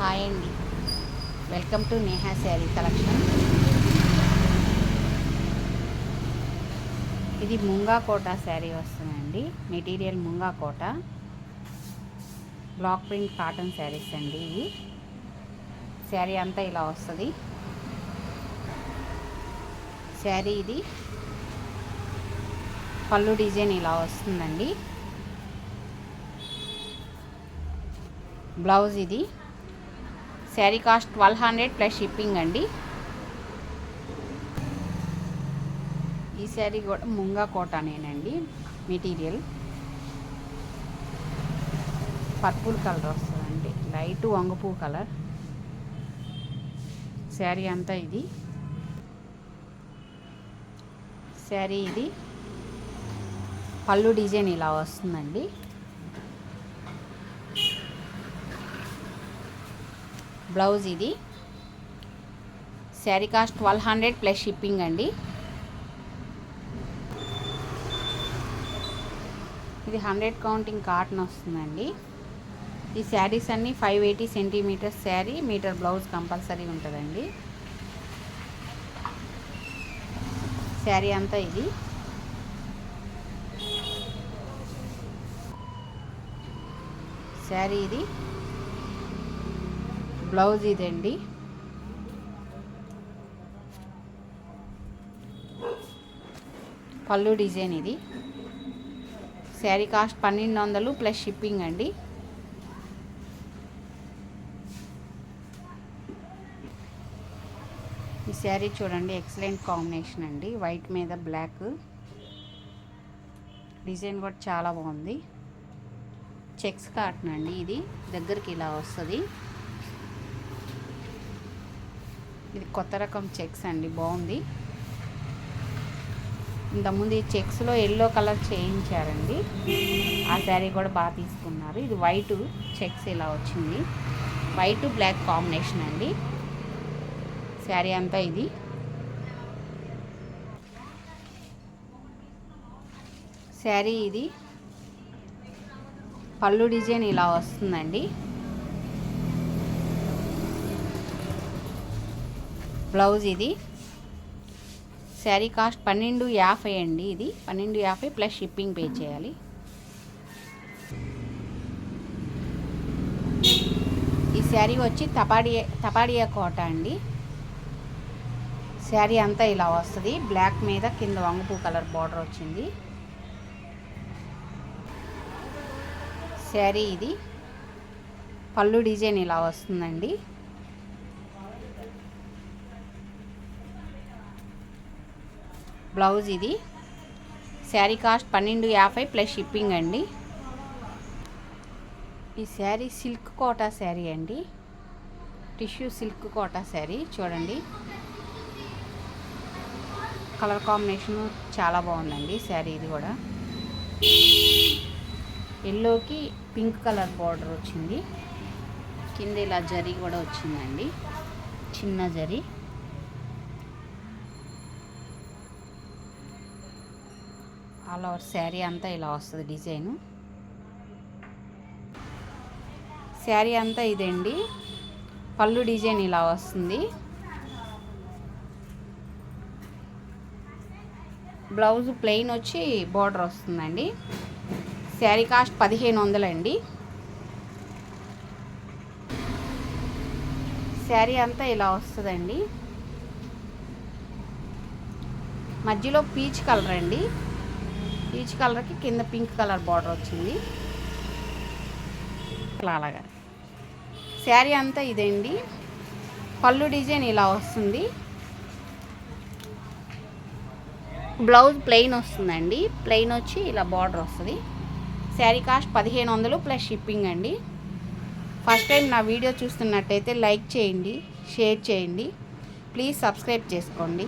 Hi అండి, welcome to Neha sari collection. ఇది ముంగా కోట శారీ వస్తుందండి. మెటీరియల్ ముంగా కోట, బ్లాక్ ప్రింట్ కాటన్ శారీస్ అండి. ఇవి శారీ అంతా ఇలా వస్తుంది. శారీ ఇది పళ్ళు డిజైన్ ఇలా వస్తుందండి. బ్లౌజ్ ఇది. శారీ కాస్ట్ 1200 ప్లస్ షిప్పింగ్ అండి. ఈ శారీ కూడా ముంగా కోటనేనండి. మెటీరియల్ పర్పుల్ కలర్ వస్తుందండి, లైట్ వంగపూ కలర్. శారీ అంతా ఇది. శారీ ఇది పళ్ళు డిజైన్ ఇలా వస్తుందండి. బ్లౌజ్ ఇది. శారీ కాస్ట్ 1200 ప్లస్ షిప్పింగ్ అండి. ఇది 100 కౌంటింగ్ కాటన్ వస్తుందండి. ఈ శారీస్ అన్నీ 580 centimetres sari, metre blouse compulsory ఉంటుందండి. శారీ అంతా ఇది. శారీ ఇది. బ్లౌజ్ ఇదండి. పళ్ళు డిజైన్ ఇది. శారీ కాస్ట్ 1200 ప్లస్ షిప్పింగ్ అండి. ఈ శారీ చూడండి, ఎక్సలెంట్ కాంబినేషన్ అండి. వైట్ మీద బ్లాక్ డిజైన్ కూడా చాలా బాగుంది. చెక్స్ కాటన్ అండి. ఇది దగ్గరికి ఇలా వస్తుంది. ఇది కొత్త రకం చెక్స్ అండి, బాగుంది. ఇంతకుముందు ఈ చెక్స్లో ఎల్లో కలర్ చేయించారండి. ఆ శారీ కూడా బాగా తీసుకున్నారు. ఇది వైట్ చెక్స్ ఇలా వచ్చింది. వైట్ బ్లాక్ కాంబినేషన్ అండి. శారీ అంతా ఇది. శారీ ఇది పళ్ళు డిజైన్ ఇలా వస్తుందండి. బ్లౌజ్ ఇది. శారీ కాస్ట్ 1250 అండి. ఇది 1250 ప్లస్ షిప్పింగ్ పే చేయాలి. ఈ శారీ వచ్చి తపాడియా కోట అండి. శారీ అంతా ఇలా వస్తుంది. బ్లాక్ మీద కింద వంగపూ కలర్ బార్డర్ వచ్చింది. శారీ ఇది పళ్ళు డిజైన్ ఇలా వస్తుందండి. బ్లౌజ్ ఇది. శారీ కాస్ట్ 1250 ప్లస్ షిప్పింగ్ అండి. ఈ శారీ సిల్క్ కోటా శారీ అండి. టిష్యూ సిల్క్ కోటా శారీ చూడండి. కలర్ కాంబినేషన్ చాలా బాగుందండి. శారీ ఇది కూడా ఎల్లోకి పింక్ కలర్ బార్డర్ వచ్చింది. కింద ఇలా జరీ కూడా వచ్చిందండి, చిన్న జరీ. ఆల్ ఓవర్ శారీ అంతా ఇలా వస్తుంది డిజైను. శారీ అంతా ఇదండి. పళ్ళు డిజైన్ ఇలా వస్తుంది. బ్లౌజ్ ప్లెయిన్ వచ్చి బార్డర్ వస్తుందండి. శారీ కాస్ట్ 1500 అండి. శారీ అంతా ఇలా వస్తుందండి. మధ్యలో పీచ్ కలర్ అండి. పీచ్ కలర్కి కింద పింక్ కలర్ బార్డర్ వచ్చింది అలాగా. శారీ అంతా ఇదండి. పళ్ళు డిజైన్ ఇలా వస్తుంది. బ్లౌజ్ ప్లెయిన్ వస్తుందండి. ప్లెయిన్ వచ్చి ఇలా బార్డర్ వస్తుంది. శారీ కాస్ట్ 1500 ప్లస్ షిప్పింగ్ అండి. ఫస్ట్ టైం నా వీడియో చూస్తున్నట్టయితే లైక్ చేయండి, షేర్ చేయండి, ప్లీజ్ సబ్స్క్రైబ్ చేసుకోండి.